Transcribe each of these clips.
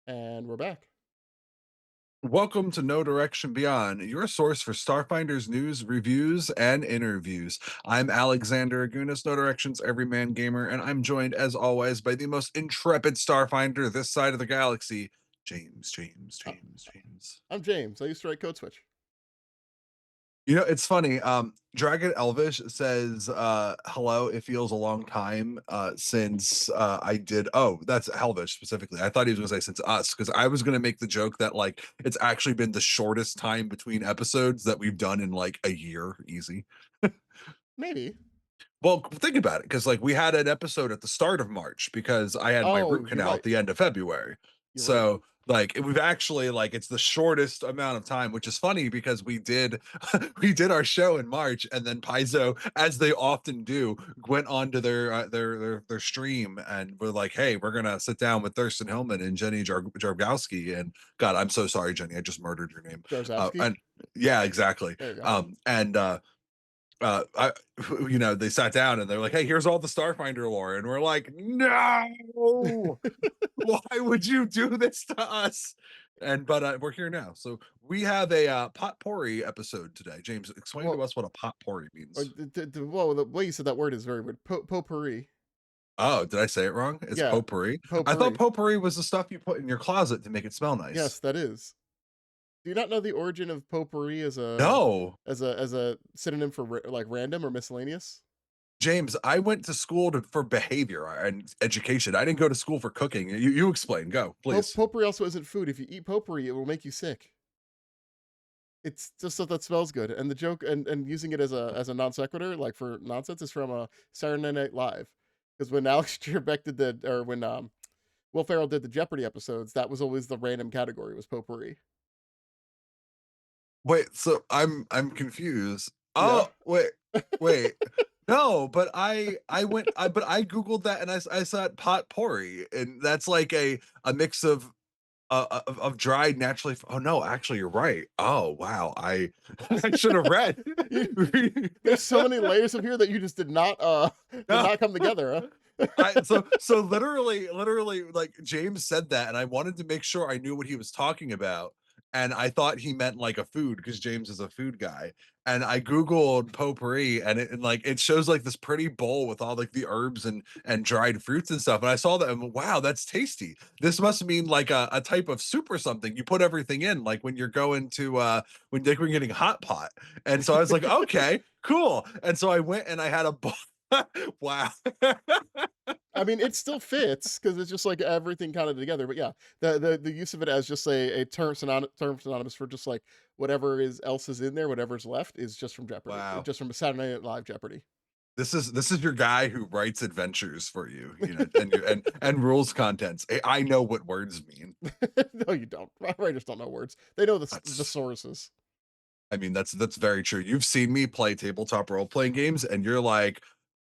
And we're back. Welcome to No Direction Beyond, your source for Starfinder's news, reviews, and interviews. I'm Alexander Agunas, No Direction's Everyman Gamer, and I'm joined, as always, by the most intrepid Starfinder this side of the galaxy, Uh, James. I'm James. I used to write Code Switch. You know, it's funny. Dragon Elvish says, hello, it feels a long time since I did. Oh, that's Elvish specifically. I thought he was gonna say since us, because I was gonna make the joke that like it's actually been the shortest time between episodes that we've done in like a year, easy. Maybe. Well, think about it, because like we had an episode at the start of March because I had my Oh, root you're canal at right. the end of February. You're right. So like we've actually like it's the shortest amount of time, which is funny because we did we did our show in March, and then Paizo, as they often do, went on to their stream and were like, "Hey, we're gonna sit down with Thurston Hillman and Jenny Jarbowski." And God, I'm so sorry, Jenny, I just murdered your name. Jarzowski. And yeah, exactly. There you go. And I, they sat down and they're like, "Hey, here's all the Starfinder lore," and we're like, "No, why would you do this to us?" And but we're here now, so we have a potpourri episode today. James, explain to Well, us what a potpourri or means. the way you said that word is very weird. Potpourri. Oh, did I say it wrong? It's Yeah, potpourri. I thought potpourri. potpourri was the stuff you put in your closet to make it smell nice. Yes, that is. Do you not know the origin of potpourri as a No, synonym for like random or miscellaneous? James, I went to school for behavior and education. I didn't go to school for cooking. You explain. Go, please. Potpourri also isn't food. If you eat potpourri, it will make you sick. It's just stuff that smells good. And the joke and using it as a non sequitur, like for nonsense, is from a Saturday Night Live. Because when Alex Trebek did or when Will Ferrell did the Jeopardy episodes, that was always the random category was potpourri. Wait, so I'm confused. Yeah. Oh, wait. No, but I googled that and I saw it potpourri, and that's like a mix of dried naturally. Oh no, actually you're right. Oh wow, I I should have read. You, there's so many layers of here that you just did No, not come together, huh? so literally like James said that, and I wanted to make sure I knew what he was talking about, and I thought he meant like a food because James is a food guy. And I googled potpourri, and like it shows like this pretty bowl with all like the herbs and dried fruits and stuff, and I saw that and wow, that's tasty. This must mean like a type of soup or something. You put everything in like when you're going to when like when you're getting hot pot. And so I was like, okay, cool. And so I went and I had a bowl. Wow. I mean, it still fits because it's just like everything kind of together. But yeah, the use of it as just a term synonymous for just like whatever is else is in there, whatever's left is just from Jeopardy, Wow. just from Saturday Night Live Jeopardy. This is your guy who writes adventures for you, and rules contents. I know what words mean. No, you don't. Writers don't know words. They know the That's sources. I mean, that's very true. You've seen me play tabletop role playing games, and you're like,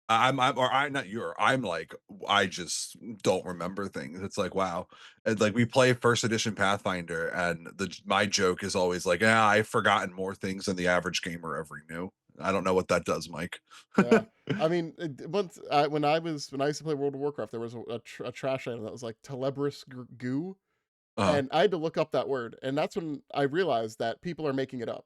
I'm or I not you're I'm like I just don't remember things. It's like wow, and like we play first edition Pathfinder, and my joke is always like, yeah, I've forgotten more things than the average gamer ever knew. I don't know what that does, Mike. Yeah. I mean, when I used to play World of Warcraft, there was a trash item that was like Telebrous goo, uh and I had to look up that word, and that's when I realized that people are making it up.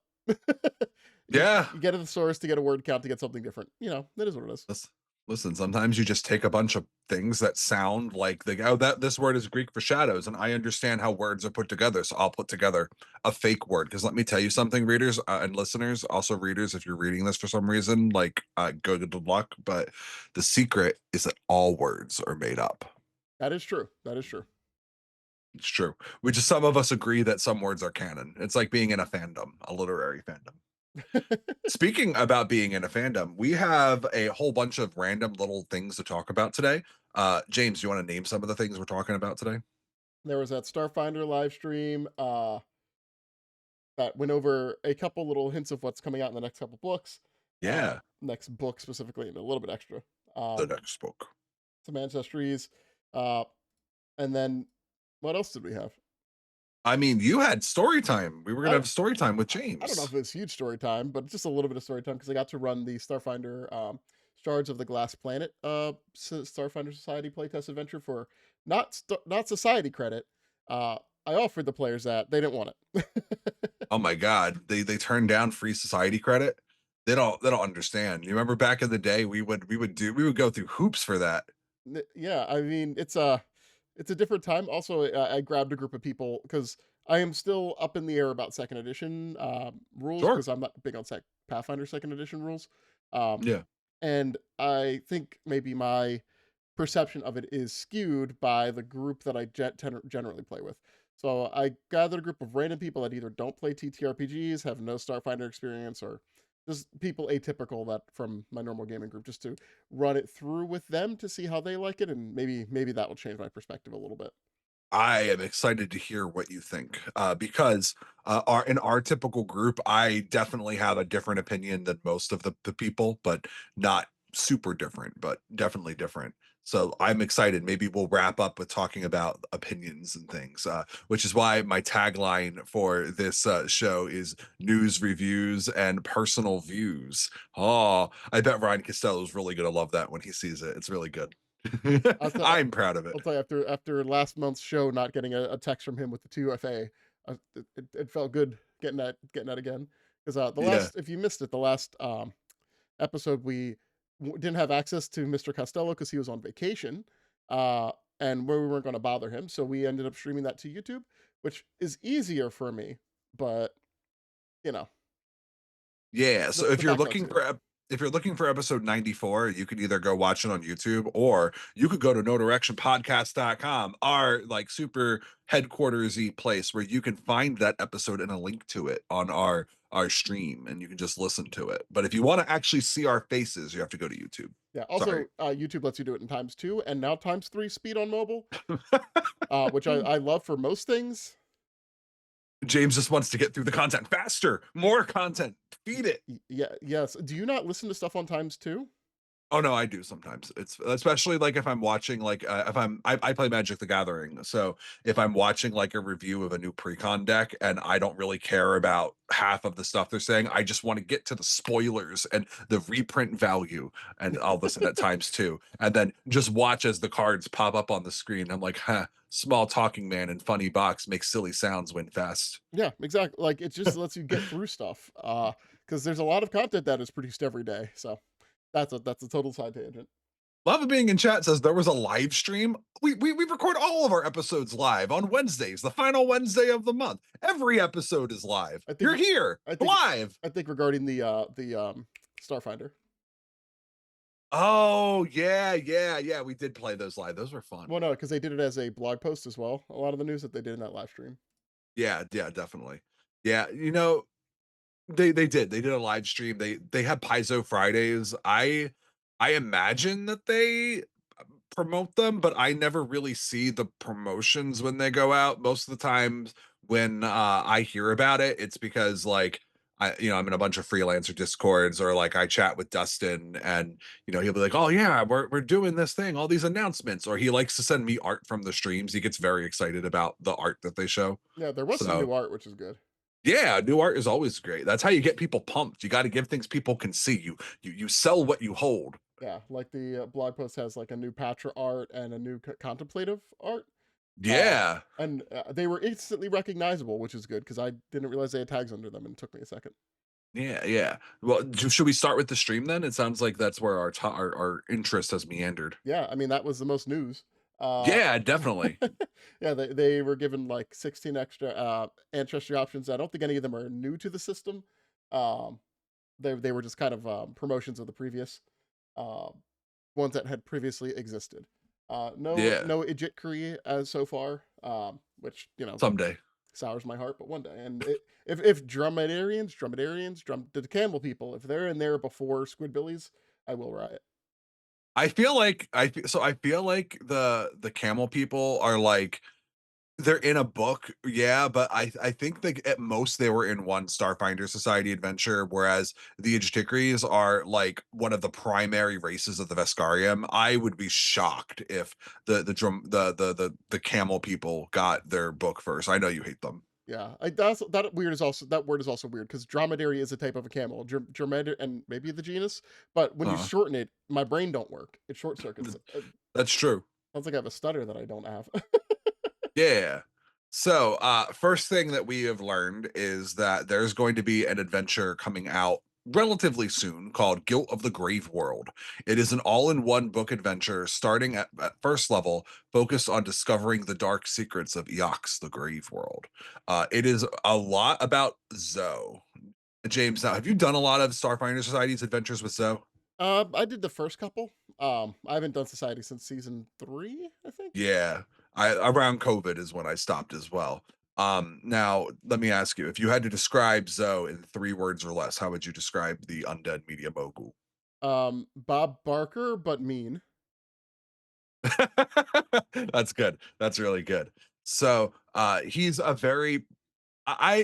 yeah. You get to the source to get a word count to get something different. That is what it is. Listen, listen, sometimes you just take a bunch of things that sound like they go, that this word is Greek for shadows, and I understand how words are put together, so I'll put together a fake word. Because let me tell you something, readers and listeners, also readers, if you're reading this for some reason, like good luck. But the secret is that all words are made up. That is true. That is true. It's true. Which is some of us agree that some words are canon. It's like being in a fandom, a literary fandom. Speaking about being in a fandom, we have a whole bunch of random little things to talk about today. James, do you want to name some of the things we're talking about today? There was that Starfinder live stream that went over a couple little hints of what's coming out in the next couple books. Yeah, Next book specifically, and a little bit extra. the next book. Some ancestries, uh, and then what else did we have? I mean, you had story time. We were gonna I have story time with I don't know James. if it's huge story time, but just a little bit of story time because I got to run the Starfinder Shards of the Glass Planet Starfinder Society playtest adventure for not society credit, Uh, I offered the players that they didn't want it. Oh my god, they turned down free society credit. They don't understand. You remember back in the day, we would go through hoops for that. Yeah, I mean, it's a different time. Also, I grabbed a group of people because I am still up in the air about second edition rules Sure. because I'm not big on Pathfinder second edition rules. Um, Yeah. and I think maybe my perception of it is skewed by the group that I generally play with. So I gathered a group of random people that either don't play TTRPGs, have no Starfinder experience, or just people atypical that from my normal gaming group, just to run it through with them to see how they like it, and maybe that will change my perspective a little bit. I am excited to hear what you think, because our in our typical group, I definitely have a different opinion than most of the people, but not super different, but definitely different. So I'm excited. Maybe we'll wrap up with talking about opinions and things, which is why my tagline for this show is news, reviews, and personal views. Oh, I bet Ryan Costello is really going to love that when he sees it. It's really good. I'll, t- I'm proud of it. I'll tell you, after last month's show, not getting a text from him with the 2FA, it felt good getting that again. Because the Yeah. last, if you missed it, the last episode we didn't have access to Mr. Costello because he was on vacation, uh, and we weren't going to bother him, so we ended up streaming that to YouTube, which is easier for me. But you know, Yeah, the so if the you're backlogs looking here. for if you're looking for episode 94, you can either go watch it on YouTube, or you could go to nodirectionpodcast.com, our like super headquartersy place where you can find that episode and a link to it on our stream, and you can just listen to it. But if you want to actually see our faces, you have to go to YouTube. Yeah. Sorry. Also, YouTube lets you do it in times 2 and now times 3 speed on mobile, which I love for most things. James just wants to get through the content faster, more content, feed it. Yeah. Yes. Do you not listen to stuff on times 2? Oh no, I do sometimes. It's especially like if I'm watching like if I play Magic the Gathering. So if I'm watching like a review of a new precon deck and I don't really care about half of the stuff they're saying, I just want to get to the spoilers and the reprint value, and I'll listen at times too. And then just watch as the cards pop up on the screen. I'm like, huh, small talking man and funny box makes silly sounds win fast. Yeah, exactly. Like it just lets you get through stuff. Because there's a lot of content that is produced every day. So that's a total side tangent. Lava Being in chat says there was a live stream. We record all of our episodes live on Wednesdays, the final Wednesday of the month. Every episode is live. I think You're here I think live. I think regarding the Starfinder. Oh yeah, yeah, yeah. We did play those live. Those were fun. Well, no, because they did it as a blog post as well. A lot of the news that they did in that live stream. Yeah, yeah, definitely. Yeah, you know, they did a live stream. They had Paizo Fridays. I imagine that they promote them, but I never really see the promotions when they go out. Most of the times when I hear about it, it's because like I'm in a bunch of freelancer discords, or like I chat with Dustin, and he'll be like, "Oh yeah, we're doing this thing, all these announcements," or he likes to send me art from the streams. He gets very excited about the art that they show. Yeah, there was some So new art, which is good. yeah, new art is always great. That's how you get people pumped. You got to give things people can see. You sell what you hold. Yeah, like the blog post has like a new Patra art and a new contemplative art. Uh, Yeah. and they were instantly recognizable, which is good because I didn't realize they had tags under them, and it took me a second. Yeah, yeah. Well, should we start with the stream then? It sounds like that's where our interest has meandered. Yeah, I mean that was the most news. Uh, Yeah, definitely. yeah, they were given like 16 extra ancestry options. I don't think any of them are new to the system. Um, they were just kind of promotions of the previous um, ones that had previously existed. No Yeah, no Ejit as so far, which someday. sours my heart, but one day. And if the camel people, if they're in there before Squidbillies, I will riot. I feel like the camel people are like they're in a book, yeah, but I think that at most they were in one Starfinder Society adventure, whereas the Ijtikris are like one of the primary races of the Veskarium. I would be shocked if the camel people got their book first. I know you hate them. Yeah, that word is also weird because dromedary is a type of a camel, dromedary, and maybe the genus. But when you Uh, shorten it, my brain don't work. It short circuits. that's true. Sounds like I have a stutter that I don't have. Yeah. So, first thing that we have learned is that there's going to be an adventure coming out relatively soon called Guilt of the Grave World. It is an all-in-one book adventure starting at first level, focused on discovering the dark secrets of Eox, the Grave World. It is a lot about Zoe. James, now have you done a lot of Starfinder Society's adventures with Zoe? I did the first couple. I haven't done Society since season 3, I think. Yeah. I around COVID is when I stopped as well. Now let me ask you, if you had to describe Zoe in 3 words or less, how would you describe the undead media mogul? Bob Barker, but mean. That's good. That's really good. So, he's a very I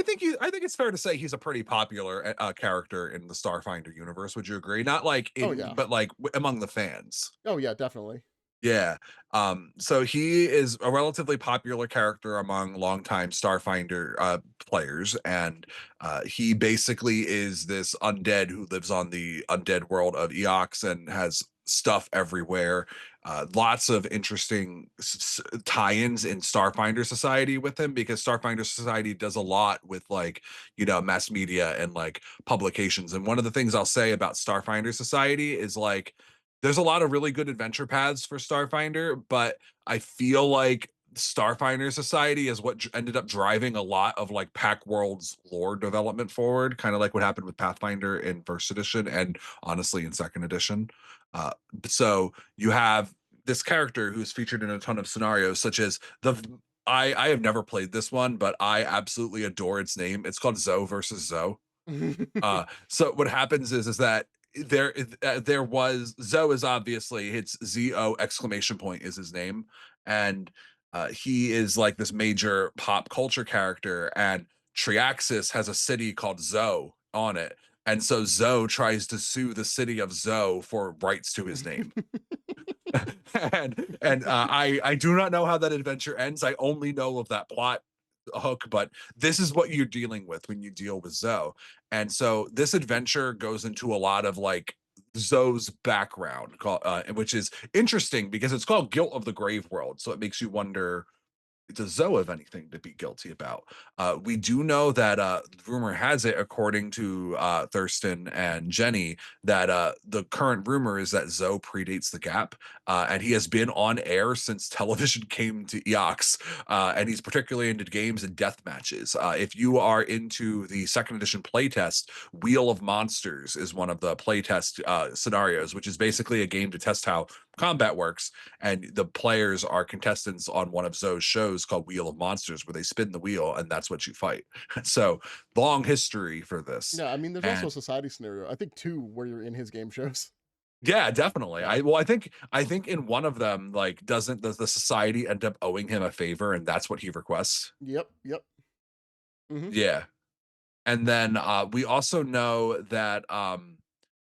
think it's fair to say he's a pretty popular character in the Starfinder universe. Would you agree? Not like Oh in, yeah. but like among the fans. Oh yeah, definitely. Yeah. So he is a relatively popular character among longtime Starfinder players, and he basically is this undead who lives on the undead world of Eox and has stuff everywhere. Lots of interesting tie-ins in Starfinder Society with him, because Starfinder Society does a lot with like, mass media and like publications. And one of the things I'll say about Starfinder Society is like there's a lot of really good adventure paths for Starfinder, but I feel like Starfinder Society is what ended up driving a lot of like Pack World's lore development forward, kind of like what happened with Pathfinder in first edition and honestly in second edition. Uh, so you have this character who's featured in a ton of scenarios, such as I have never played this one, but I absolutely adore its name. It's called Zoe versus Zoe. So what happens is that there was Zoe is obviously it's ZO exclamation point is his name, and he is like this major pop culture character, and Triaxis has a city called Zoe on it, and so Zoe tries to sue the city of Zoe for rights to his name. And I do not know how that adventure ends. I only know of that plot hook, but this is what you're dealing with when you deal with Zoe. And so this adventure goes into a lot of like Zoe's background, which is interesting because it's called Guilt of the Grave World. So it makes you wonder, does Zoe have anything to be guilty about? We do know that rumor has it, according to Thurston and Jenny, that the current rumor is that Zoe predates the Gap, and he has been on air since television came to Eox, and he's particularly into games and death matches. If you are into the second edition playtest, Wheel of Monsters is one of the playtest scenarios, which is basically a game to test how combat works, and the players are contestants on one of Zoe's shows called Wheel of Monsters, where they spin the wheel and that's what you fight. So long history for this. Yeah, I mean, there's also a And Society scenario. I think 2 where you're in his game shows. yeah, definitely. Yeah. I think in one of them, like, does the society end up owing him a favor and that's what he requests? Yep. Yep. Hmm. Yeah. And then we also know that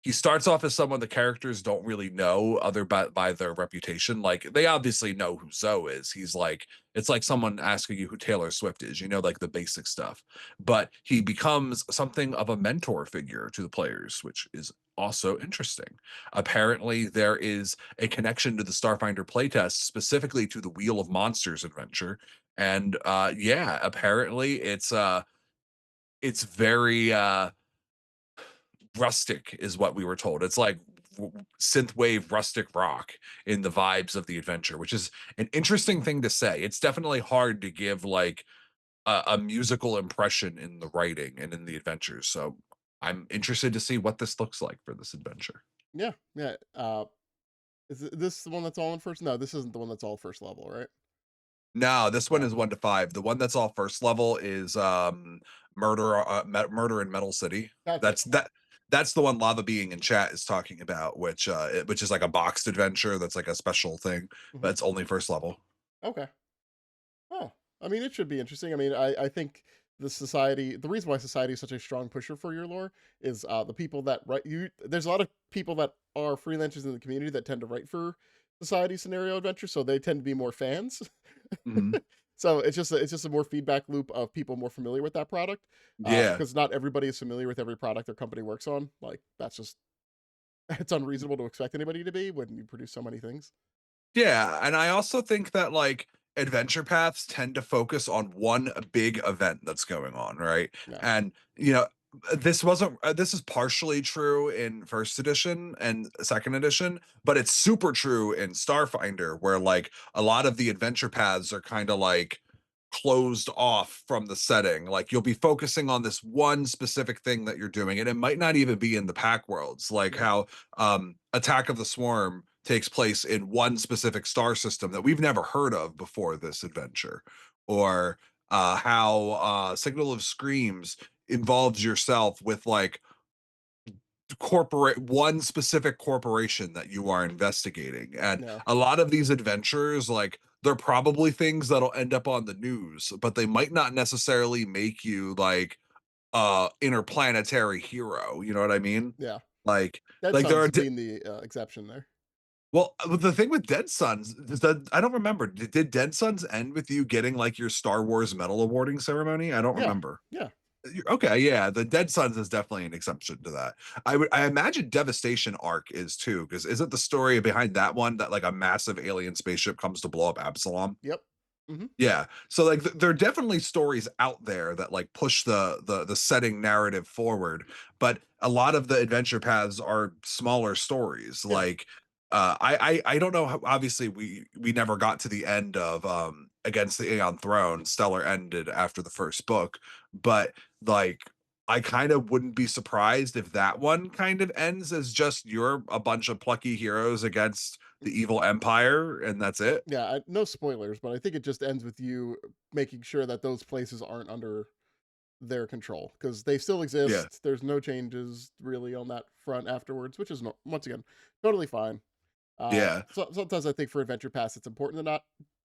he starts off as someone the characters don't really know other by their reputation. Like they obviously know who Zoe is. He's like, it's like someone asking you who Taylor Swift is, like the basic stuff. But he becomes something of a mentor figure to the players, which is also interesting. Apparently, there is a connection to the Starfinder playtest, specifically to the Wheel of Monsters adventure. And yeah, apparently it's very rustic is what we were told. It's like synthwave rustic rock in the vibes of the adventure, which is an interesting thing to say. It's definitely hard to give like a musical impression in the writing and in the adventures. So I'm interested to see what this looks like for this adventure. Yeah. Yeah. This the one that's all in first? No, this isn't the one that's all first level, right? No, this one No. is 1 to 5. The one that's all first level is murder in Metal City. That's it. That's the one Lava Being in chat is talking about, which is like a boxed adventure that's like a special thing, but Hmm. it's only first level. Okay. Oh, I mean, it should be interesting. I mean, I think the reason why society is such a strong pusher for your lore is the people that write you. There's a lot of people that are freelancers in the community that tend to write for society scenario adventure, so they tend to be more fans. Mhm. So it's just a more feedback loop of people more familiar with that product, Yeah. because not everybody is familiar with every product their company works on. Like that's just it's unreasonable to expect anybody to be when you produce so many things. Yeah, and I also think that like adventure paths tend to focus on one big event that's going on, right? Yeah. And this is partially true in first edition and second edition, but it's super true in Starfinder, where like a lot of the adventure paths are kind of like closed off from the setting. Like you'll be focusing on this one specific thing that you're doing, and it might not even be in the pack worlds, like Yeah. how Attack of the Swarm takes place in one specific star system that we've never heard of before this adventure, or how Signal of Screams involves yourself with like corporate one specific corporation that you are investigating. And Yeah. a lot of these adventures, like they're probably things that'll end up on the news, but they might not necessarily make you like interplanetary hero, you know what I mean? Yeah. like Dead like there are Sun's being the exception there. well, the thing with Dead Sons is that I don't remember. Did Dead Sons end with you getting like your Star Wars medal awarding ceremony? I don't Yeah. remember. Yeah. Okay, yeah, the Dead Sons is definitely an exception to that. I imagine Devastation arc is too, because isn't the story behind that one that like a massive alien spaceship comes to blow up Absalom? Yep. Hmm. Yeah. So like there are definitely stories out there that like push the setting narrative forward, but a lot of the adventure paths are smaller stories. Yeah. Like I don't know how, obviously we never got to the end of Against the Aeon Throne. Stellar ended after the first book, but like I kind of wouldn't be surprised if that one kind of ends as just you're a bunch of plucky heroes against the evil empire and that's it. Yeah. No spoilers, but I think it just ends with you making sure that those places aren't under their control because they still Yeah. exist. There's no changes really on that front afterwards, which is no, once again totally fine. Yeah. So sometimes I think for Adventure Pass, it's important to not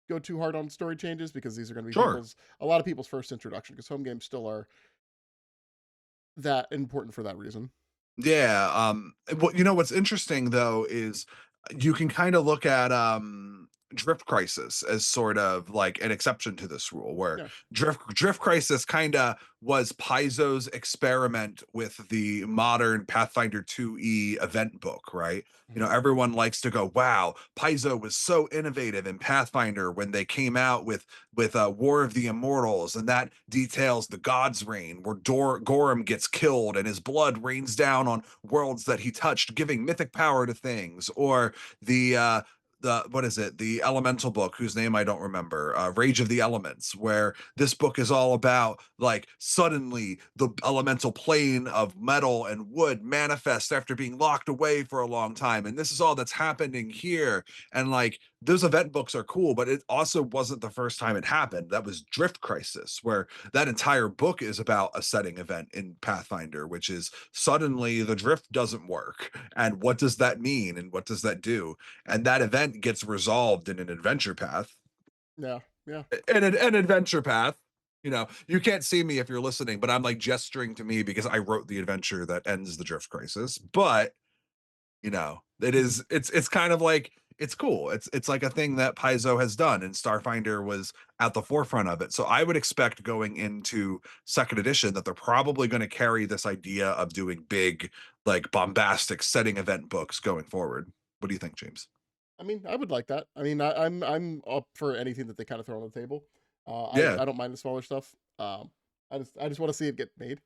go too hard on story changes because these are going to be Sure. a lot of people's first introduction because home games still are that important for that reason. Yeah, what you know what's interesting though is you can kind of look at Drift Crisis as sort of like an exception to this rule, where Yeah. Drift Crisis kind of was Paizo's experiment with the modern Pathfinder 2e event book, right? You Mhm. know, everyone likes to go, "Wow, Paizo was so innovative in Pathfinder when they came out with War of the Immortals, and that details the God's Reign, where Gorham gets killed and his blood rains down on worlds that he touched, giving mythic power to things." Or the what is it? The Elemental book, whose name I don't remember, Rage of the Elements, where this book is all about like suddenly the elemental plane of metal and wood manifests after being locked away for a long time, and this is all that's happening here. And like those event books are cool, but it also wasn't the first time it happened. That was Drift Crisis, where that entire book is about a setting event in Pathfinder, which is suddenly the drift doesn't work. And what does that mean? And what does that do? And that event gets resolved in an adventure path. Yeah. Yeah. And an adventure path. You know, you can't see me if you're listening, but I'm like gesturing to me because I wrote the adventure that ends the drift crisis. But you know, it's kind of like it's cool. It's like a thing that Paizo has done, and Starfinder was at the forefront of it. So I would expect going into second edition that they're probably going to carry this idea of doing big, like bombastic setting event books going forward. What do you think, James? I mean, I would like that. I mean, I'm up for anything that they kind of throw on the table. Yeah. I don't mind the smaller stuff. I just want to see it get made.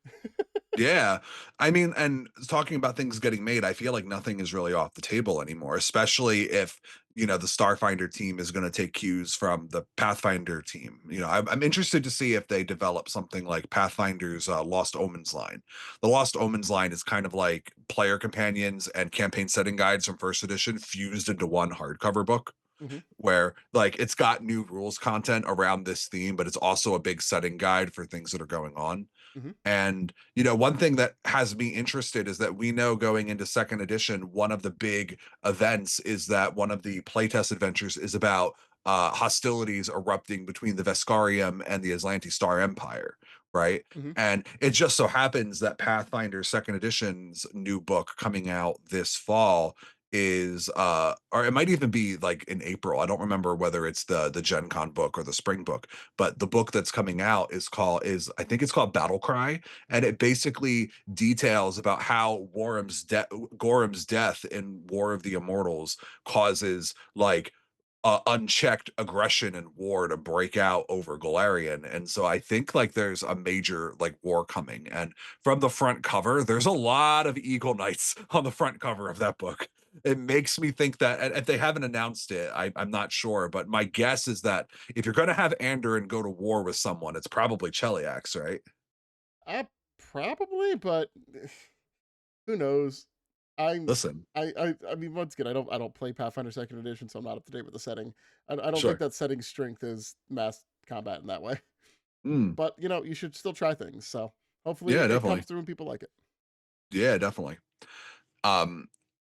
Yeah. I mean, and talking about things getting made, I feel like nothing is really off the table anymore, especially if, you know, the Starfinder team is going to take cues from the Pathfinder team. You know, I'm interested to see if they develop something like Pathfinder's Lost Omens line. The Lost Omens line is kind of like player companions and campaign setting guides from first edition fused into one hardcover book, Hmm. where like it's got new rules content around this theme, but it's also a big setting guide for things that are going on. Hmm. And, you know, one thing that has me interested is that we know going into second edition, one of the big events is that one of the playtest adventures is about hostilities erupting between the Vescarium and the Aslanti Star Empire, right? Hmm. And it just so happens that Pathfinder second edition's new book coming out this fall is or it might even be like in April. I don't remember whether it's the Gen Con book or the spring book, but the book that's coming out is I think it's called Battle Cry, and it basically details about how Gorham's death in War of the Immortals causes like unchecked aggression and war to break out over Galarian. And so I think like there's a major like war coming. And from the front cover, there's a lot of Eagle Knights on the front cover of that book. It makes me think that, and if they haven't announced it, I'm not sure, but my guess is that if you're going to have Andurin go to war with someone, it's probably Cheliax, right? Probably, but who knows? I'm Listen, I mean, once again, I don't play Pathfinder Second Edition, so I'm not up to date with the setting. I don't think sure. that setting strength is mass combat in that way. Mm, But you should still try things. So hopefully yeah, it comes definitely. through and people like it. Yeah, definitely. Um,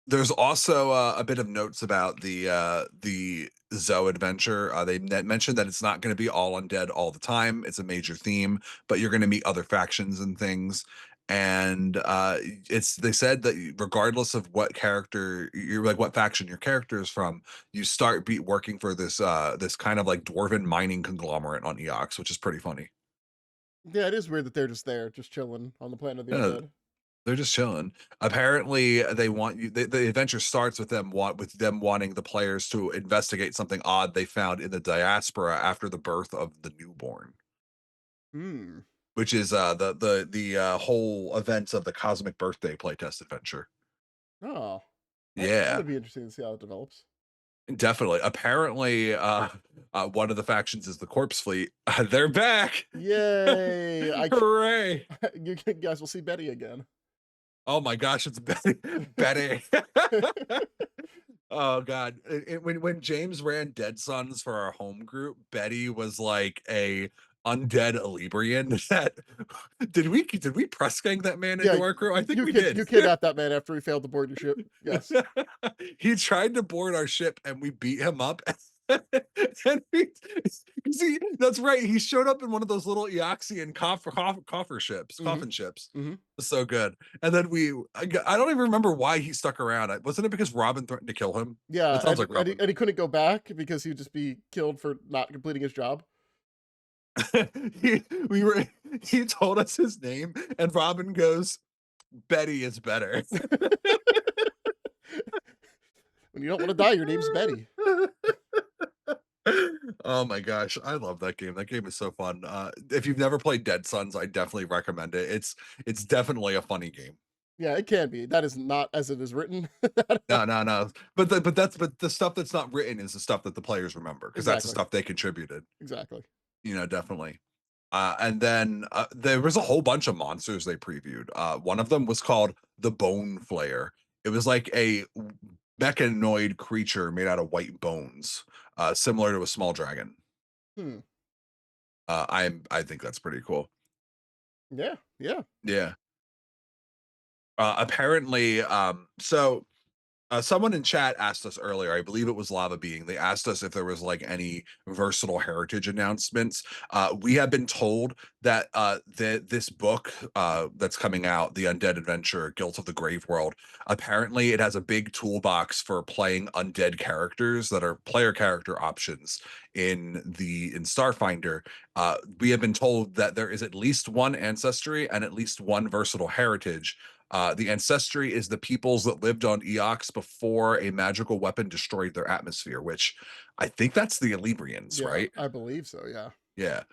there's also a bit of notes about the Zoe adventure. They mentioned that it's not going to be all undead all the time. It's a major theme, but you're going to meet other factions and things. And it's they said that regardless of what character you're like, what faction your character is from, you start be working for this kind of like dwarven mining conglomerate on Eox, which is pretty funny. Yeah, it is weird that they're just there, just chilling on the planet of the Yeah, undead. they're just chilling. Apparently, they want you. The adventure starts with them wanting the players to investigate something odd they found in the diaspora after the birth of the newborn, Hmm. which is the whole events of the Cosmic Birthday playtest adventure. Oh, Yeah, that'd be interesting to see how it develops. definitely. Apparently, one of the factions is the Corpse Fleet. They're back! Yay! Hooray! You guys will see Betty again. Oh my gosh, it's Betty. Betty. Oh god. When James ran Dead Sons for our home group, Betty was like a undead Elibrian that did we press gang that man Yeah, into our crew? I think we you did. kidnapped that man after he failed to board your ship. Yes. He tried to board our ship and we beat him up. And see, that's right. He showed up in one of those little Eoxian coffer ships, Hmm. coffin ships. Hmm. So good. And then I don't even remember why he stuck around. Wasn't it because Robin threatened to kill him? Yeah, That sounds like Robin. and he couldn't go back because he'd just be killed for not completing his job. he, we were he told us his name and Robin goes, Betty is better. When you don't want to die, your name's Betty. Oh my gosh, I love that game. That game is so fun. If you've never played Dead Sons, I definitely recommend it. It's definitely a funny game. Yeah, it can be. That is not as it is written. No, no, no. But the stuff that's not written is the stuff that the players remember because that's the Exactly. stuff they contributed. Exactly. Definitely. And then there was a whole bunch of monsters they previewed. One of them was called the Bone Flayer. It was like a mechanoid creature made out of white bones, similar to a small dragon. Hmm. I think that's pretty cool. Yeah. Yeah. Yeah. Apparently, someone in chat asked us earlier, I believe it was Lava Being. They asked us if there was like any versatile heritage announcements. We have been told that this book that's coming out, The Undead Adventure, Guilt of the Grave World, apparently it has a big toolbox for playing undead characters that are player character options in Starfinder. We have been told that there is at least one ancestry and at least one versatile heritage. The ancestry is the peoples that lived on Eox before a magical weapon destroyed their atmosphere, which I think that's the Elibrians, Yeah. right? I believe so. Yeah. Yeah,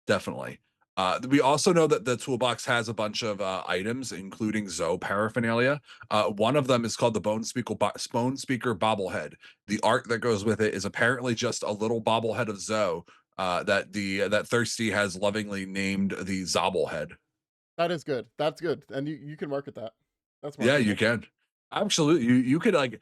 definitely. We also know that the toolbox has a bunch of items, including Zoe paraphernalia. One of them is called the Bone Speaker bobblehead. The art that goes with it is apparently just a little bobblehead of Zoe that Thirsty has lovingly named the Zobblehead. That is good. That's good. And you can market that. That's Yeah, you marketable. can. Absolutely. You could like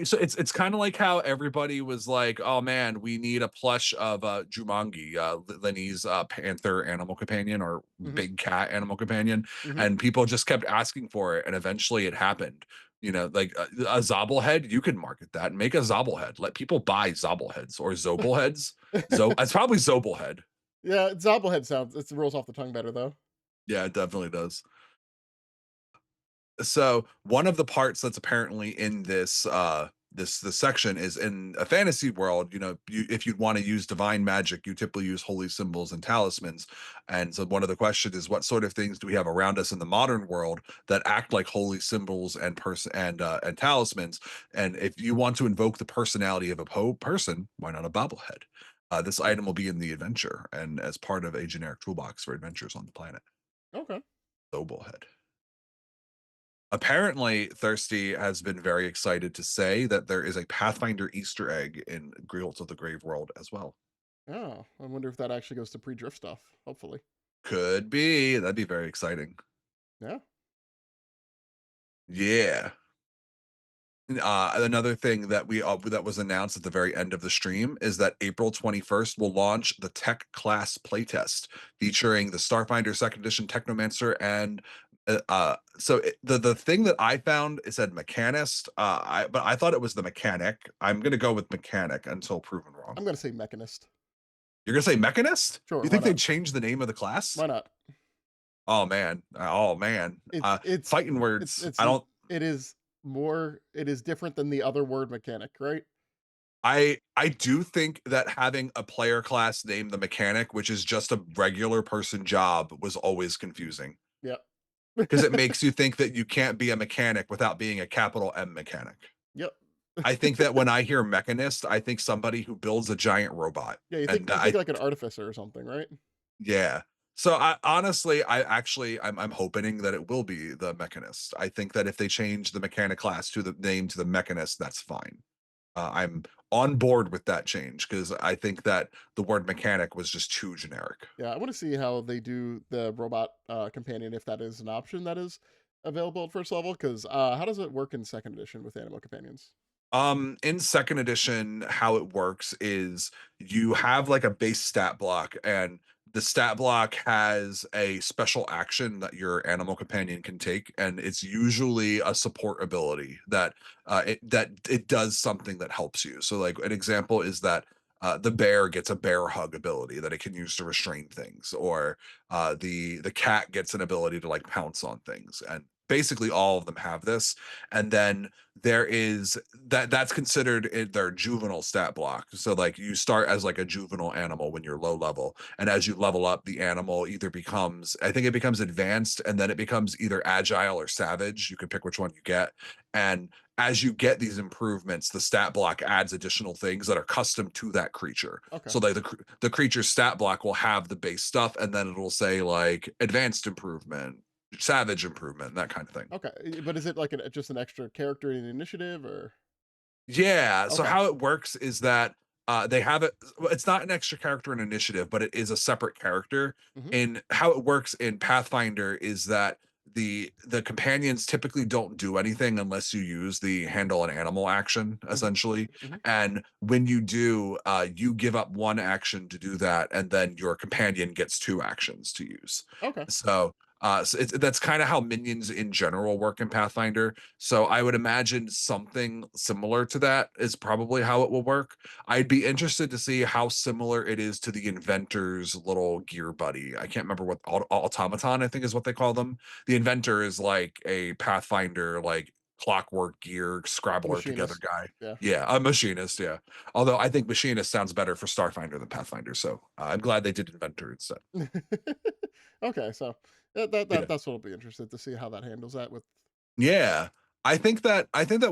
so it's kind of like how everybody was like, "Oh man, we need a plush of Jumanji, Lenny's panther animal companion or Hmm. big cat animal companion." Hmm. And people just kept asking for it and eventually it happened. Like a Zobblehead, you can market that and make a Zobblehead. Let people buy Zobbleheads or Zobleheads. It's probably Zoblehead. Yeah. Zobblehead sounds. It rolls off the tongue better though. Yeah, it definitely does. So one of the parts that's apparently in this this section is in a fantasy world. If you'd want to use divine magic, you typically use holy symbols and talismans. And so one of the questions is, what sort of things do we have around us in the modern world that act like holy symbols and talismans? And if you want to invoke the personality of a person, why not a bobblehead? This item will be in the adventure and as part of a generic toolbox for adventures on the planet. Okay. Bobblehead. Apparently, Thirsty has been very excited to say that there is a Pathfinder Easter egg in Guilds of the Grave World as well. Oh, I wonder if that actually goes to pre-drift stuff. Hopefully. Could be. That'd be very exciting. Yeah. Yeah. Another thing that was announced at the very end of the stream is that April 21st will launch the Tech Class playtest featuring the Starfinder Second Edition Technomancer and the thing that I found, it said Mechanist, but I thought it was the Mechanic. I'm gonna go with Mechanic until proven wrong. I'm gonna say Mechanist. You're gonna say Mechanist? Sure, You why think they not? changed the name of the class? Why not? Oh man, oh man. It's Fighting it's words. it's it is it is different than the other word mechanic, right? I do think that having a player class named the Mechanic, which is just a regular person job, was always confusing Yeah. because it makes you think that you can't be a mechanic without being a capital M mechanic. Yep. I think that when I hear mechanist, I think somebody who builds a giant robot. Yeah, And you think like an artificer or something, right? yeah. So I honestly, I'm hoping that it will be the mechanist. I think that if they change the mechanic class to the name to the mechanist, that's fine. I'm on board with that change because I think that the word mechanic was just too generic. Yeah, I want to see how they do the robot companion if that is an option that is available at first level. Because how does it work in second edition with animal companions? In second edition, how it works is you have like a base stat block, and the stat block has a special action that your animal companion can take, and it's usually a support ability that it does something that helps you. So, like an example is that the bear gets a bear hug ability that it can use to restrain things, or the cat gets an ability to like pounce on things, and basically all of them have this. And then there is that's considered in their juvenile stat block. So like you start as like a juvenile animal when you're low level, and as you level up, the animal either becomes, I think it becomes advanced, and then it becomes either agile or savage. You can pick which one you get. And as you get these improvements, the stat block adds additional things that are custom to that creature. Okay. So like the creature's stat block will have the base stuff, and then it'll say like advanced improvement, savage improvement, that kind of thing. Okay. But is it like just an extra character in the initiative or? Yeah. So Okay. how it works is that they have it. Well, it's not an extra character in initiative, but it is a separate character. Hmm. And how it works in Pathfinder is that the companions typically don't do anything unless you use the handle an animal action, Hmm. essentially. Hmm. And when you do, you give up one action to do that, and then your companion gets two actions to use. Okay. So that's kind of how minions in general work in Pathfinder. So I would imagine something similar to that is probably how it will work. I'd be interested to see how similar it is to the inventor's little gear buddy. I can't remember what automaton, I think, is what they call them. The inventor is like a Pathfinder, like clockwork gear scrabbler together Machinist. guy. Yeah. Yeah, a machinist. Yeah. Although I think machinist sounds better for Starfinder than Pathfinder. So I'm glad they did inventor instead. Okay. So Yeah. that's what I'll be interested to see how that handles that with. Yeah. I think that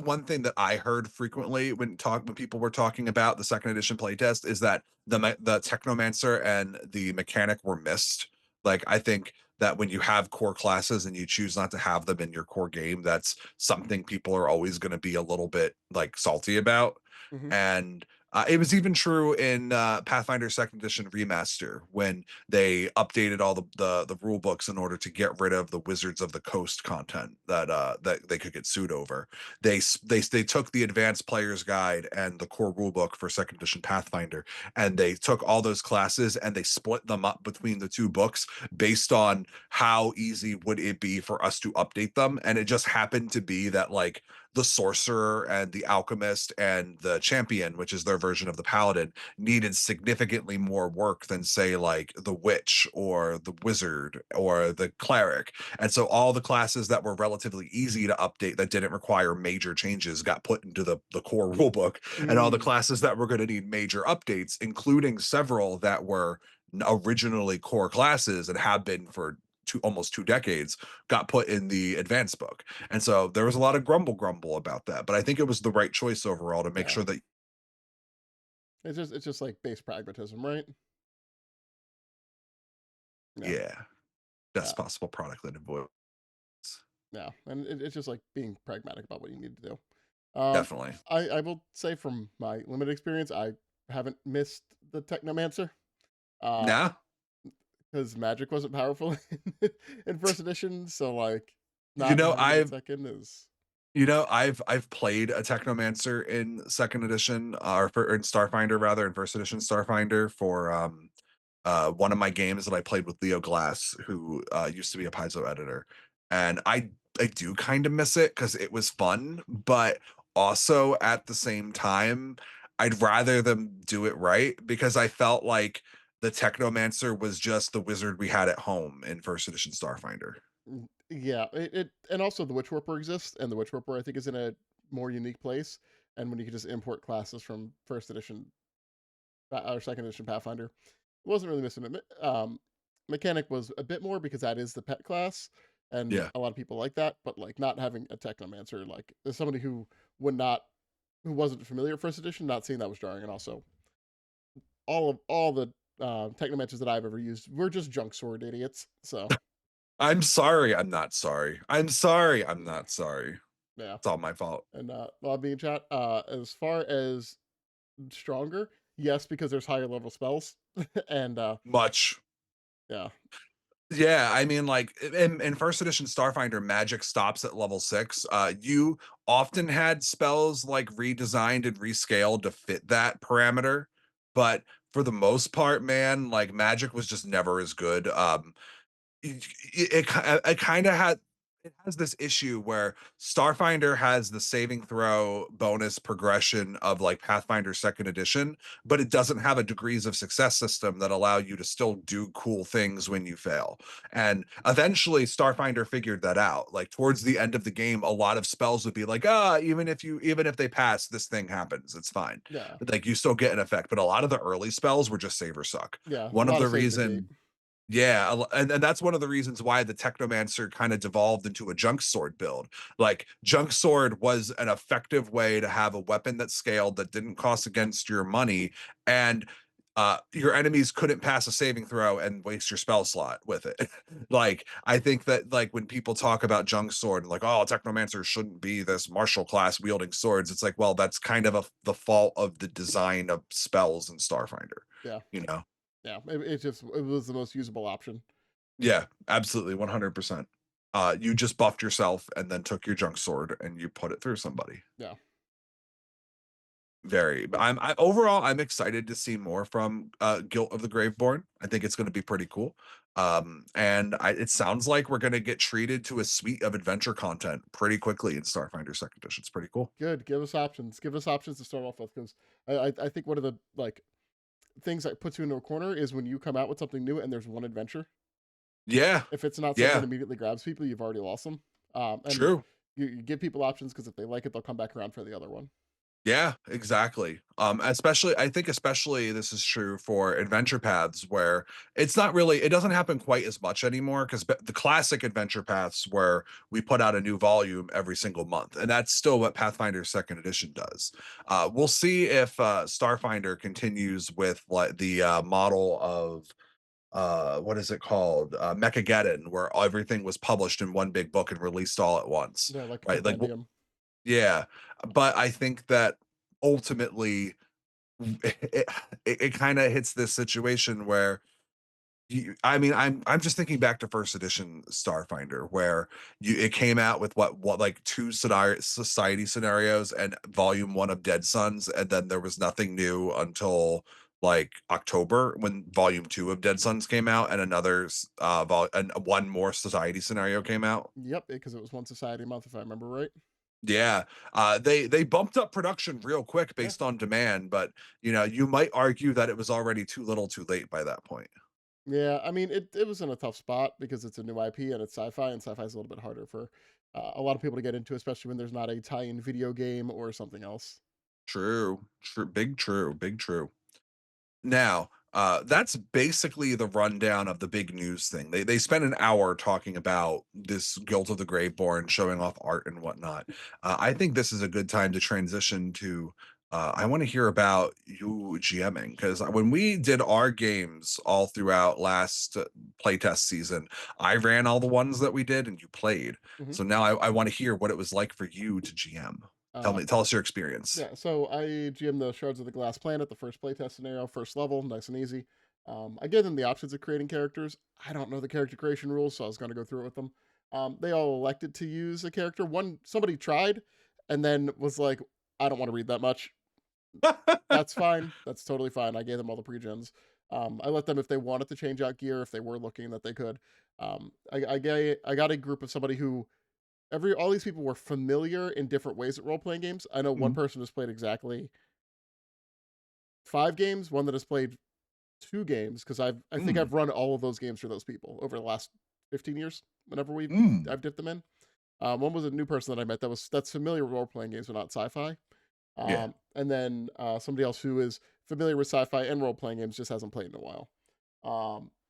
one thing that I heard frequently when people were talking about the second edition playtest is that the Technomancer and the Mechanic were missed. Like I think that when you have core classes and you choose not to have them in your core game, that's something people are always going to be a little bit like salty about. Hmm. And it was even true in Pathfinder Second Edition Remaster when they updated all the rule books in order to get rid of the Wizards of the Coast content that they could get sued over. They took the Advanced Player's Guide and the core rule book for Second Edition Pathfinder, and they took all those classes and they split them up between the two books based on how easy would it be for us to update them. And it just happened to be that like the sorcerer and the alchemist and the champion, which is their version of the paladin, needed significantly more work than say like the witch or the wizard or the cleric. And so all the classes that were relatively easy to update that didn't require major changes got put into the core rulebook, and all the Mm, classes that were going to need major updates, including several that were originally core classes and have been for almost 2 decades, got put in the advanced book. And so there was a lot of grumble about that, but I think it was the right choice overall to make yeah. sure that It's just like base pragmatism, right? Yeah. yeah, Yeah. best possible product that avoids. Yeah. And it's just like being pragmatic about what you need to do. Um, Definitely. I will say from my limited experience, I haven't missed the Technomancer. Uh, Nah. because Magic wasn't powerful in first edition, so like You not know, having it in I've second is I've played a Technomancer in second edition, or in Starfinder rather, in first edition Starfinder for one of my games that I played with Leo Glass, who used to be a Paizo editor, and I do kind of miss it because it was fun, but also at the same time, I'd rather them do it right because I felt like the Technomancer was just the wizard we had at home in first edition Starfinder. yeah. It and also the Witch Warper exists, and the Witch Warper I think is in a more unique place. And when you can just import classes from first edition or second edition Pathfinder, it wasn't really missing it. Mechanic was a bit more because that is the pet class, and Yeah. a lot of people like that. But like not having a Technomancer, like as somebody who would not who wasn't familiar with first edition, not seeing that was jarring, and also all the Technomancers that I've ever used were just junk sword idiots. So I'm sorry, I'm not sorry. I'm sorry, I'm not sorry. yeah, It's all my fault. and lobby in chat. As far as stronger, yes, because there's higher level spells, and Much. yeah, Yeah, I mean, like in first edition Starfinder, magic stops at level 6. You often had spells like redesigned and rescaled to fit that parameter, but for the most part, man, like magic was just never as good. It kind of had it has this issue where Starfinder has the saving throw bonus progression of like Pathfinder second edition, but it doesn't have a degrees of success system that allow you to still do cool things when you fail. And eventually Starfinder figured that out. Like towards the end of the game, a lot of spells would be like, even if they pass, this thing happens. It's fine. yeah, Like you still get an effect. But a lot of the early spells were just save or suck. yeah. A One of lot of the save the gate. reason yeah, and that's one of the reasons why the Technomancer kind of devolved into a junk sword build. Like junk sword was an effective way to have a weapon that scaled that didn't cost against your money, and your enemies couldn't pass a saving throw and waste your spell slot with it. Like I think that like when people talk about junk sword, like oh Technomancer shouldn't be this martial class wielding swords, it's like well that's kind of the fault of the design of spells in Starfinder, Yeah, you know. yeah. It was the most usable option. Yeah, absolutely, 100%. You just buffed yourself and then took your junk sword and you put it through somebody. Yeah, Very. But overall, I'm excited to see more from Guilt of the Graveborn. I think it's going to be pretty cool. And it sounds like we're going to get treated to a suite of adventure content pretty quickly in Starfinder Second Edition. It's pretty cool. good. Give us options. Give us options to start off with, because I think one of the like things that puts you into a corner is when you come out with something new and there's one adventure. Yeah, If it's not something that yeah, immediately grabs people, you've already lost them. And true. you give people options because if they like it, they'll come back around for the other one. Yeah, exactly. Especially I think especially this is true for adventure paths where it's not really it doesn't happen quite as much anymore because the classic adventure paths where we put out a new volume every single month, and that's still what Pathfinder Second Edition does. We'll see if Starfinder continues with like the model of what is it called Mechageddon, where everything was published in one big book and released all at once, Yeah, like a right? Like compendium. yeah, but I think that ultimately it it kind of hits this situation where I mean I'm just thinking back to first edition Starfinder where it came out with what like two society scenarios and volume 1 of Dead Suns, and then there was nothing new until like October when volume 2 of Dead Suns came out and and one more society scenario came out. Yep, because it was one society month, if I remember right. Yeah, they bumped up production real quick Yeah. based on demand, but you might argue that it was already too little, too late by that point. Yeah, I mean, it was in a tough spot because it's a new IP and it's sci-fi, and sci-fi is a little bit harder for a lot of people to get into, especially when there's not a tie-in video game or something else. True, true, big true, big true. Now, that's basically the rundown of the big news thing. They spent an hour talking about this Guilt of the Graveborn, showing off art and whatnot. I think this is a good time to transition to. I want to hear about you GMing, because when we did our games all throughout last playtest season, I ran all the ones that we did and you played. Hmm. So now I want to hear what it was like for you to GM. Uh, Tell us your experience. yeah, so I GM the Shards of the Glass Planet, the first playtest scenario, first level, nice and easy. I gave them the options of creating characters. I don't know the character creation rules, so I was going to go through it with them. They all elected to use a character. Somebody tried, and then was like, "I don't want to read that much." That's fine. That's totally fine. I gave them all the pre-gens. I let them, if they wanted to change out gear, if they were looking that they could. I got a group of somebody who all these people were familiar in different ways at role playing games. I know one Mhm. person has played exactly 5 games, one that has played 2 games because I think Mm, I've run all of those games for those people over the last 15 years. Whenever mm, I've dipped them in. One was a new person that I met that's familiar with role playing games but not sci-fi. yeah. And then somebody else who is familiar with sci-fi and role playing games just hasn't played in a while.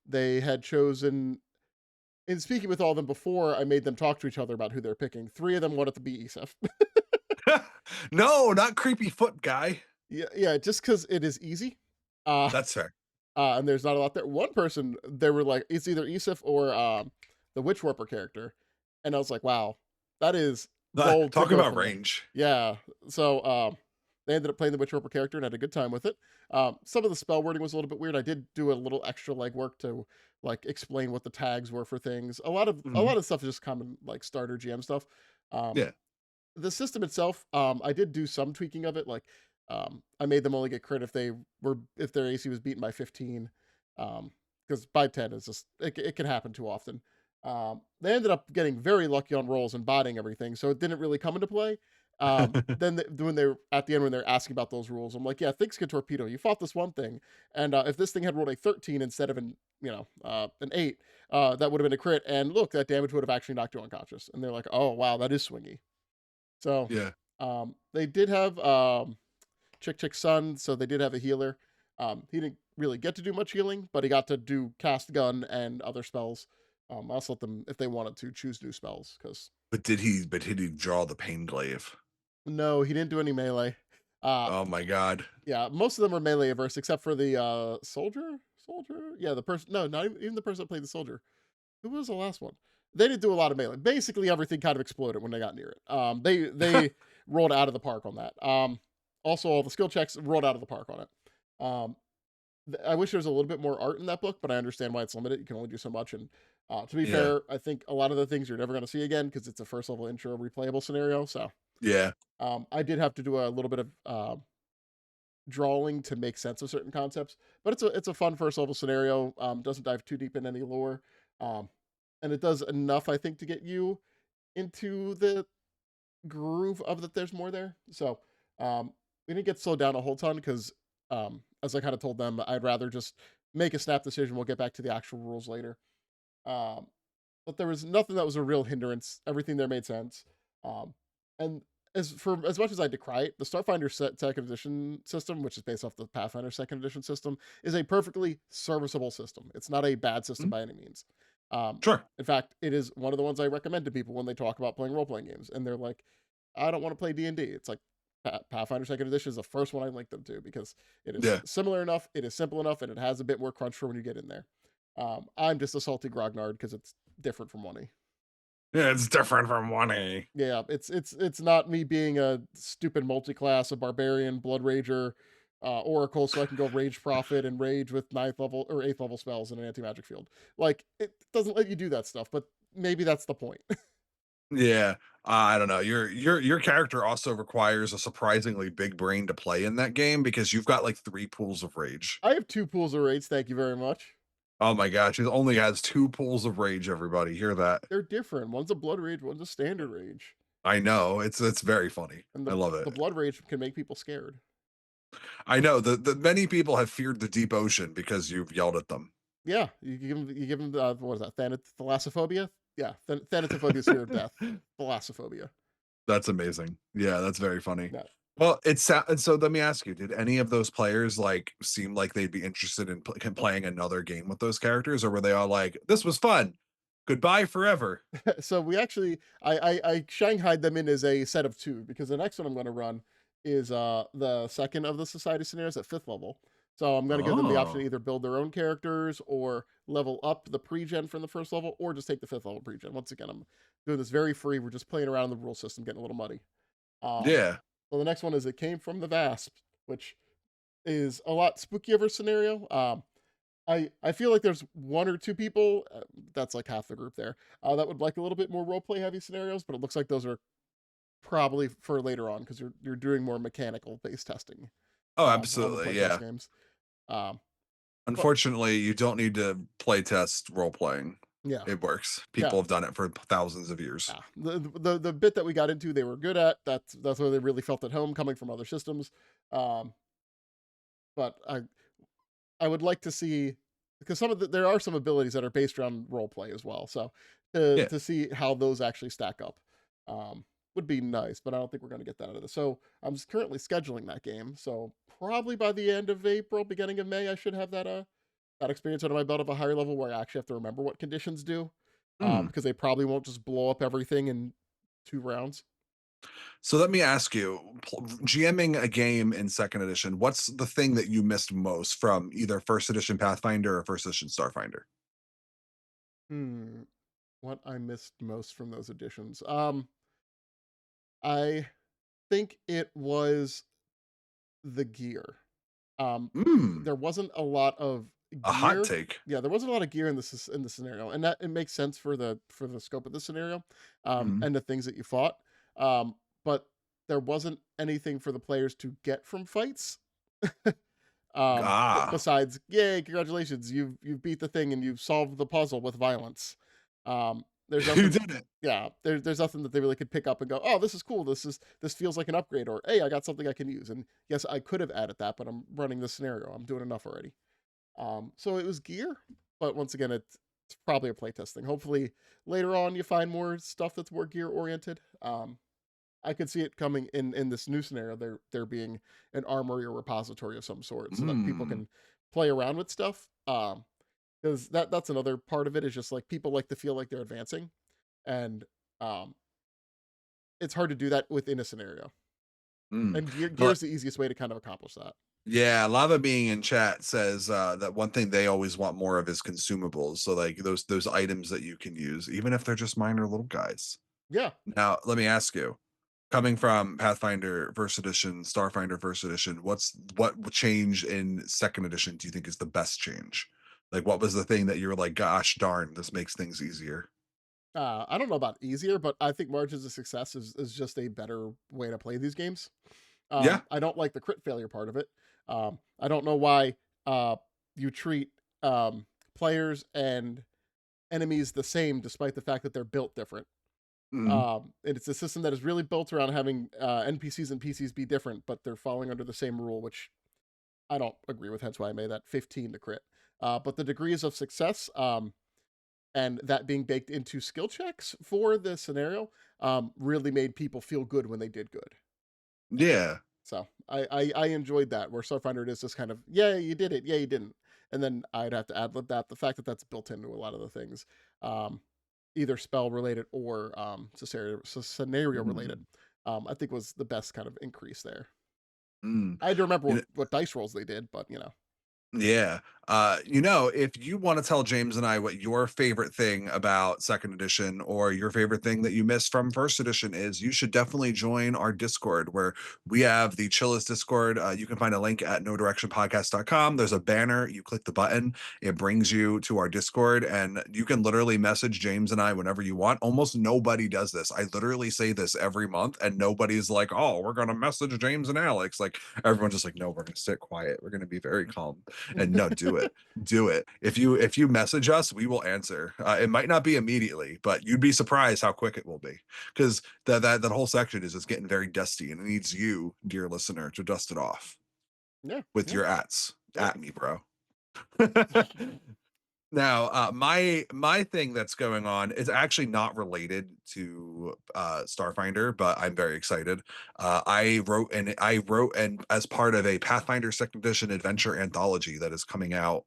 They had chosen, in speaking with all of them before, I made them talk to each other about who they're picking. 3 of them wanted to be ESEF. No, not creepy foot guy. Yeah, yeah, just because it is easy. Uh, That's fair. and there's not a lot there. One person, they were like, it's either ESEF or the Witch Warper character. And I was like, wow, that is bold to Talk go about from there. range. Yeah. So they ended up playing the Witch Warper character and had a good time with it. Some of the spell wording was a little bit weird. I did do a little extra legwork to like explain what the tags were for things. A Mhm. lot of stuff is just common like starter GM stuff. Um, Yeah. the system itself, I did do some tweaking of it. Like, I made them only get crit if their AC was beaten by 15, because by 10 is just it can happen too often. They ended up getting very lucky on rolls and botting everything, so it didn't really come into play. When they were at the end when they're asking about those rules, I'm like, yeah, things can torpedo. You fought this one thing, and if this thing had rolled a 13 instead of an 8, that would have been a crit. And look, that damage would have actually knocked you unconscious. And they're like, oh wow, that is swingy. So, Yeah. they did have Chick Chick's son, so they did have a healer. He didn't really get to do much healing, but he got to do cast gun and other spells. I also let them, if they wanted to, choose new spells. Because But did he draw the pain glaive? no, he didn't do any melee. Uh, Oh my god. yeah, most of them are melee averse, except for the soldier. Soldier, yeah, the person. No, not even the person that played the soldier. Who was the last one? They didn't do a lot of melee. Basically, everything kind of exploded when they got near it. They rolled out of the park on that. Also, all the skill checks rolled out of the park on it. Um, I wish there was a little bit more art in that book, but I understand why it's limited. You can only do so much. And to be Yeah. fair, I think a lot of the things you're never going to see again because it's a first level intro replayable scenario. So Yeah. I did have to do a little bit of drawing to make sense of certain concepts, but it's a fun first level scenario. Doesn't dive too deep in any lore, um, and it does enough, I think, to get you into the groove of that. There's more there, so we didn't get slowed down a whole ton because, as I kind of told them, I'd rather just make a snap decision. We'll get back to the actual rules later. Um, but there was nothing that was a real hindrance. Everything there made sense. Um, and as much as I decry it, the Starfinder second edition system, which is based off the Pathfinder second edition system, is a perfectly serviceable system. It's not a bad system Mm, by any means. Um, sure. in fact, it is one of the ones I recommend to people when they talk about playing role playing games, and they're like, "I don't want to play D&D." It's like Pathfinder second edition is the first one I link them to because it is Yeah. similar enough, it is simple enough, and it has a bit more crunch for when you get in there. I'm just a salty grognard because it's different from 1E. Yeah, it's different from 1A. Yeah, it's not me being a stupid multi-class, a barbarian, blood rager, oracle, so I can go rage prophet and rage with ninth level or eighth level spells in an anti magic field. Like it doesn't let you do that stuff, but maybe that's the point. Yeah. I don't know. Your character also requires a surprisingly big brain to play in that game because you've got like 3 pools of rage. I have 2 pools of rage. Thank you very much. Oh my gosh, it only has 2 pools of rage, everybody. Hear that? They're different. One's a blood rage, one's a standard rage. I know, it's very funny. And I love it. the blood rage can make people scared. I know the many people have feared the deep ocean because you've yelled at them. Yeah, you give them what is that? Thalassophobia? Yeah, thanatophobia is fear of death. Thalassophobia. That's amazing. Yeah, that's very funny. Yeah. Well, and so let me ask you, did any of those players like seem like they'd be interested in playing another game with those characters, or were they all like, "This was fun, goodbye forever"? So we actually I shanghaied them in as a set of two because the next one I'm going to run is the second of the society scenarios at 5th level. So I'm going to give them the option to Oh, either build their own characters or level up the pre-gen from the 1st level or just take the 5th level pre-gen. Once again, I'm doing this very free. We're just playing around in the rule system, getting a little muddy. Um, yeah. so the next one is It Came from the Vasp, which is a lot spookier of a scenario. I feel like there's one or two people, that's like half the group there, that would like a little bit more role play heavy scenarios, but it looks like those are probably for later on because you're doing more mechanical based testing Oh, on the absolutely. playtest Yeah. games. Um, but Unfortunately, you don't need to play test role playing. yeah, It works. yeah, People have done it for thousands of years. yeah. The bit that we got into, they were good at. That's where they really felt at home, coming from other systems. Um, but I would like to see because there are some abilities that are based around role play as well. So Yeah. to see how those actually stack up would be nice, but I don't think we're going to get that out of this. So I'm currently scheduling that game. So probably by the end of April, beginning of May, I should have that experience under my belt of a higher level where I actually have to remember what conditions do, Hmm. because they probably won't just blow up everything in 2 rounds. So let me ask you, GMing a game in second edition, what's the thing that you missed most from either first edition Pathfinder or first edition Starfinder? Hmm, what I missed most from those editions. I think it was the gear. Hmm. There wasn't a lot of A hot gear. take. Yeah, there wasn't a lot of gear in in the scenario, and that it makes sense for the scope of the scenario, Mhm. and the things that you fought. But there wasn't anything for the players to get from fights. Ah, Besides, yay, congratulations, you've beat the thing and you've solved the puzzle with violence. There's you nothing. did it. Yeah, there's nothing that they really could pick up and go, oh, this is cool. This feels like an upgrade, or hey, I got something I can use. And yes, I could have added that, but I'm running this scenario. I'm doing enough already. So it was gear, but once again, it's probably a playtest thing. Hopefully later on you find more stuff that's more gear oriented. I could see it coming in this new scenario. There being an armory or repository of some sort, so that people Mm. can play around with stuff. Because that's another part of it is just like people like to feel like they're advancing, and um, it's hard to do that within a scenario. Mm. And gear Well, is the easiest way to kind of accomplish that. yeah, Lava being in chat says that one thing they always want more of is consumables. So like those items that you can use, even if they're just minor little guys. Yeah. Now, let me ask you, coming from Pathfinder First Edition, Starfinder First Edition, what change in Second Edition do you think is the best change? Like, what was the thing that you were like, "Gosh darn, this makes things easier"? I don't know about easier, but I think margins of success is just a better way to play these games. Yeah. I don't like the crit failure part of it. I don't know why you treat players and enemies the same, despite the fact that they're built different. Mhm. And it's a system that is really built around having NPCs and PCs be different, but they're falling under the same rule, which I don't agree with. Hence why I made that 15 to crit. But the degrees of success, and that being baked into skill checks for the scenario, really made people feel good when they did good. Yeah. So I enjoyed that where Starfinder it is just kind of yeah you did it, yeah you didn't, and then I'd have to ad lib that. The fact that that's built into a lot of the things, um, either spell related or scenario related, Mm. I think was the best kind of increase there. Mm. I had to remember You know, what dice rolls they did, but you know. yeah. If you want to tell James and I what your favorite thing about second edition or your favorite thing that you missed from first edition is, you should definitely join our Discord where we have the chillest Discord. You can find a link at nodirectionpodcast.com. There's a banner. You click the button, it brings you to our Discord, and you can literally message James and I whenever you want. Almost nobody does this. I literally say this every month, and nobody's like, oh, we're going to message James and Alex. Like, everyone's just like, no, we're going to sit quiet. We're going to be very calm and no, do Do it. If you message us, we will answer. It might not be immediately, but you'd be surprised how quick it will be, because that whole section is just getting very dusty, and it needs you, dear listener, to dust it off Yeah, with yeah, your ats yep. at me, bro. Now, my thing that's going on is actually not related to Starfinder, but I'm very excited. I wrote and as part of a Pathfinder Second Edition adventure anthology that is coming out.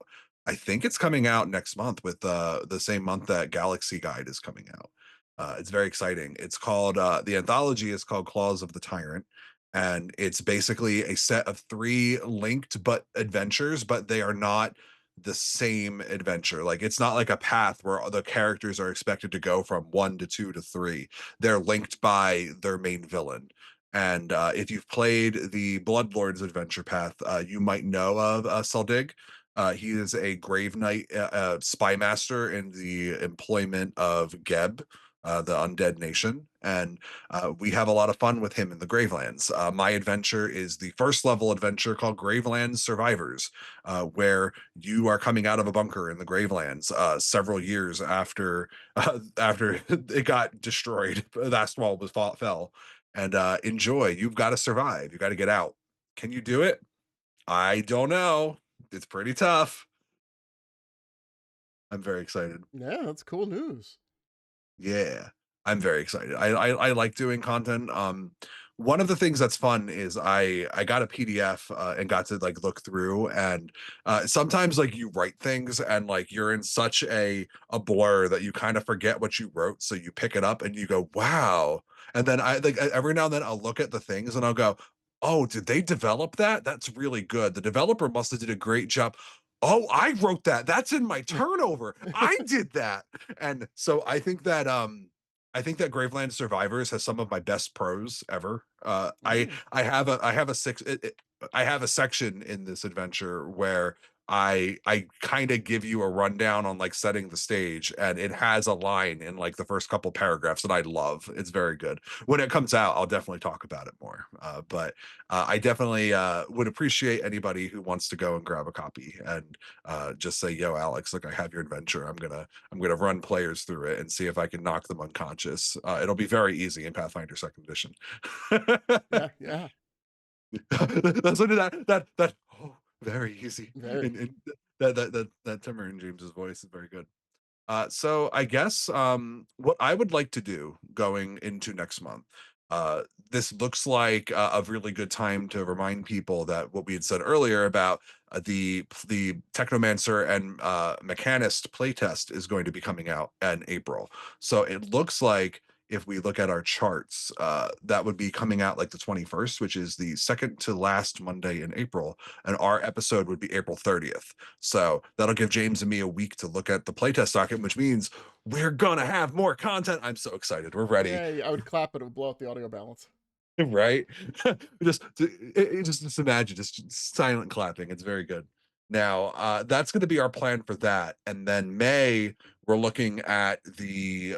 I think it's coming out next month, with the same month that Galaxy Guide is coming out. It's very exciting. It's called the anthology is called Claws of the Tyrant, and it's basically a set of three linked but adventures, but they are not the same adventure. Like, it's not like a path where the characters are expected to go from 1 to 2 to 3. They're linked by their main villain. And if you've played the Bloodlords adventure path, you might know of Saldig. He is a Grave Knight spy master in the employment of Geb, the undead nation, and we have a lot of fun with him in the Gravelands. My adventure is the first level adventure called Gravelands Survivors, where you are coming out of a bunker in the Gravelands several years after it got destroyed. Last wall fell, and enjoy. You've got to survive. You got to get out. Can you do it? I don't know. It's pretty tough. I'm very excited. Yeah, that's cool news. Yeah, I'm very excited. I like doing content. One of the things that's fun is I got a PDF and got to like look through, and sometimes like you write things and like you're in such a blur that you kind of forget what you wrote, so you pick it up and you go, wow. And then I like every now and then I'll look at the things and I'll go, oh, did they develop that? That's really good. The developer must have did a great job. Oh, I wrote that. That's in my turnover. I did that. And so I think that Graveland Survivors has some of my best prose ever. Mm, I have a section in this adventure where I kind of give you a rundown on like setting the stage, and it has a line in like the first couple paragraphs that I love. It's very good. When it comes out, I'll definitely talk about it more. But I definitely would appreciate anybody who wants to go and grab a copy and just say, "Yo, Alex, look, I have your adventure. I'm gonna run players through it and see if I can knock them unconscious." It'll be very easy in Pathfinder Second Edition. yeah, yeah, That's what that oh, very easy. very. And that Timmer in James's voice is very good. So I guess what I would like to do going into next month, this looks like a really good time to remind people that what we had said earlier about the Technomancer and Mechanist playtest is going to be coming out in April. So it looks like if we look at our charts, that would be coming out like the 21st, which is the second to last Monday in April, and our episode would be April 30th. So that'll give James and me a week to look at the playtest document, which means we're gonna have more content. I'm so excited. We're ready. Yay, I would clap, but it would blow out the audio balance. Right? Just imagine just silent clapping. It's very good. Now, that's going to be our plan for that. And then May, we're looking at the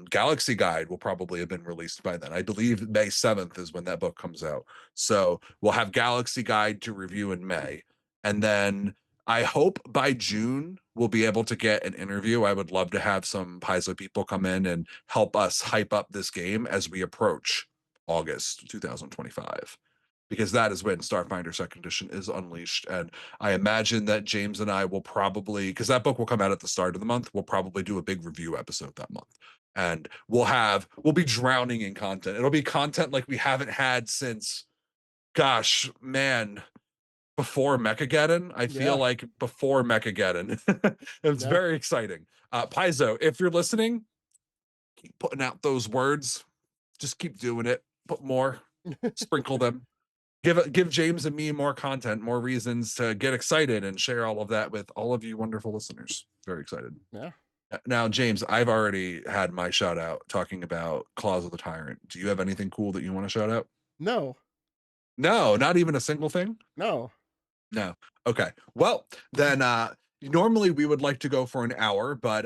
Galaxy Guide will probably have been released by then. I believe May 7th is when that book comes out. So we'll have Galaxy Guide to review in May. And then I hope by June we'll be able to get an interview. I would love to have some Paizo people come in and help us hype up this game as we approach August 2025, because that is when Starfinder Second Edition is unleashed. And I imagine that James and I will probably, because that book will come out at the start of the month, we'll probably do a big review episode that month. And we'll be drowning in content. It'll be content like we haven't had since, gosh, man, before Mechageddon. I feel Yeah, like before Mechageddon. It's yeah. very exciting. Paizo, if you're listening, keep putting out those words. Just keep doing it. Put more, sprinkle them. Give James and me more content, more reasons to get excited and share all of that with all of you wonderful listeners. Very excited. Yeah. Now, James, I've already had my shout out talking about Claws of the Tyrant. Do you have anything cool that you want to shout out? No, No, not even a single thing. no. No. Okay. Well, then normally we would like to go for an hour, but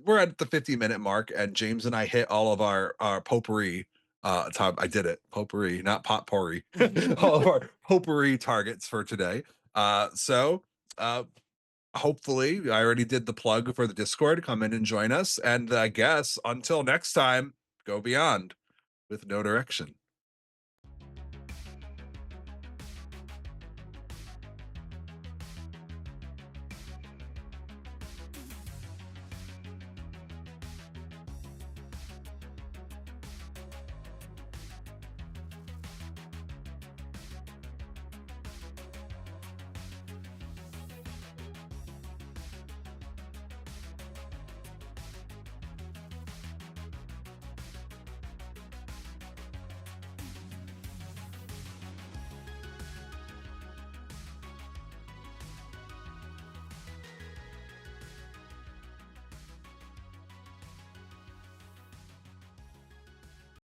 we're at the 50-minute mark, and James and I hit all of our potpourri time. I did it. Potpourri, not potpourri. All of our potpourri targets for today. So uh hopefully, I already did the plug for the Discord. Come in and join us. And I guess until next time, go beyond with no direction.